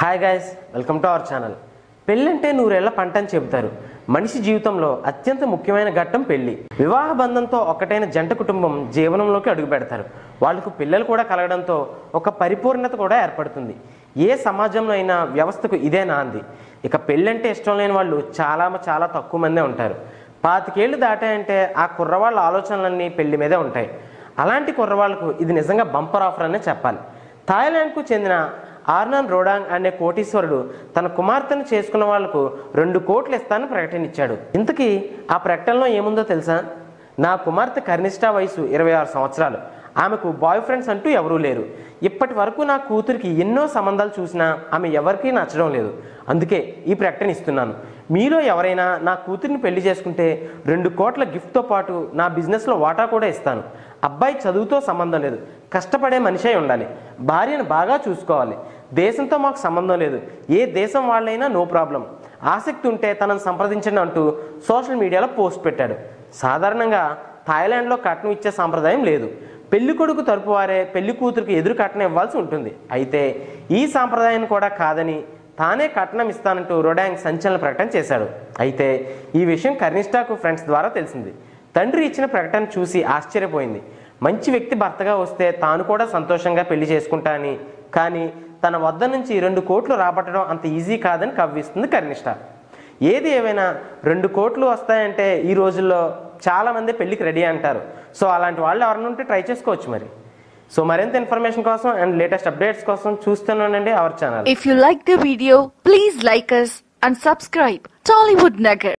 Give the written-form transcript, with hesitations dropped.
Hi guys, welcome to our channel. పెళ్ళంటే నూరేళ్ల పంట అని చెబుతారు. మనిషి జీవితంలో అత్యంత ముఖ్యమైన ఘట్టం పెళ్లి. వివాహ బంధంతో ఒకటైన జంట కుటుంబం జీవనంలోకి అడుగు పెడతారు. వాళ్ళకు పిల్లలు కూడా కలగడంతో ఒక పరిపూర్ణత కూడా ఏర్పడుతుంది. ఏ సమాజంలో అయినా వ్యవస్థకు ఇదే నాంది. ఇక పెళ్ళంటే ఇష్టం లేని వాళ్ళు చాలా తక్కువ మందే ఉంటారు. 25 ఏళ్ళు దాటాయంటే ఆ కుర్రవాళ్ళ ఆలోచనలన్నీ పెళ్లి మీదే ఉంటాయి. అలాంటి కుర్రవాళ్లకు ఇది నిజంగా బంపర్ ఆఫర్ అనే చెప్పాలి. థాయిలాండ్కు చెందిన ఆర్నాన్ రోడాంగ్ అనే కోటీశ్వరుడు తన కుమార్తెను చేసుకున్న వాళ్లకు 2 కోట్లు ఇస్తానని ప్రకటన ఇచ్చాడు. ఇంతకీ ఆ ప్రకటనలో ఏముందో తెలుసా? నా కుమార్తె కర్నిష్ఠా వయసు 26 సంవత్సరాలు. ఆమెకు బాయ్ ఫ్రెండ్స్ అంటూ ఎవరూ లేరు. ఇప్పటి వరకు నా కూతురికి ఎన్నో సంబంధాలు చూసినా ఆమె ఎవరికీ నచ్చడం లేదు. అందుకే ఈ ప్రకటన ఇస్తున్నాను. మీలో ఎవరైనా నా కూతురిని పెళ్లి చేసుకుంటే 2 కోట్ల గిఫ్ట్తో పాటు నా బిజినెస్లో వాటా కూడా ఇస్తాను. అబ్బాయి చదువుతో సంబంధం లేదు, కష్టపడే మనిషే ఉండాలి. భార్యను బాగా చూసుకోవాలి. దేశంతో మాకు సంబంధం లేదు, ఏ దేశం వాళ్ళైనా నో ప్రాబ్లం. ఆసక్తి ఉంటే తనను సంప్రదించండి అంటూ సోషల్ మీడియాలో పోస్ట్ పెట్టాడు. సాధారణంగా థాయిలాండ్లో కట్నం ఇచ్చే సాంప్రదాయం లేదు. పెళ్లి కొడుకు తరపు వారే పెళ్లి కూతురికి ఎదురు కట్నం ఇవ్వాల్సి ఉంటుంది. అయితే ఈ సాంప్రదాయాన్ని కూడా కాదని తానే కట్నం ఇస్తానంటూ రోడాంగ్ సంచలన ప్రకటన చేశాడు. అయితే ఈ విషయం కర్నిష్ఠాకు ఫ్రెండ్స్ ద్వారా తెలిసింది. తండ్రి ఇచ్చిన ప్రకటన చూసి ఆశ్చర్యపోయింది. మంచి వ్యక్తి భర్తగా వస్తే తాను కూడా సంతోషంగా పెళ్లి చేసుకుంటా అని, కానీ తన వద్ద నుంచి 2 కోట్లు రాబట్టడం అంత ఈజీ కాదని కవ్విస్తుంది కర్నిష్ఠ. ఏది ఏమైనా 2 కోట్లు వస్తాయంటే ఈ రోజుల్లో చాలామంది పెళ్లికి రెడీ అంటారు. సో అలాంటి వాళ్ళు ఎవరైనా ఉంటే ట్రై చేసుకోవచ్చు మరి. సో మరింత ఇన్ఫర్మేషన్ కోసం అండ్ లేటెస్ట్ అప్డేట్స్ కోసం చూస్తూనే ఉండండి our channel. If you like the video, please like us and subscribe Tollywood Nagar.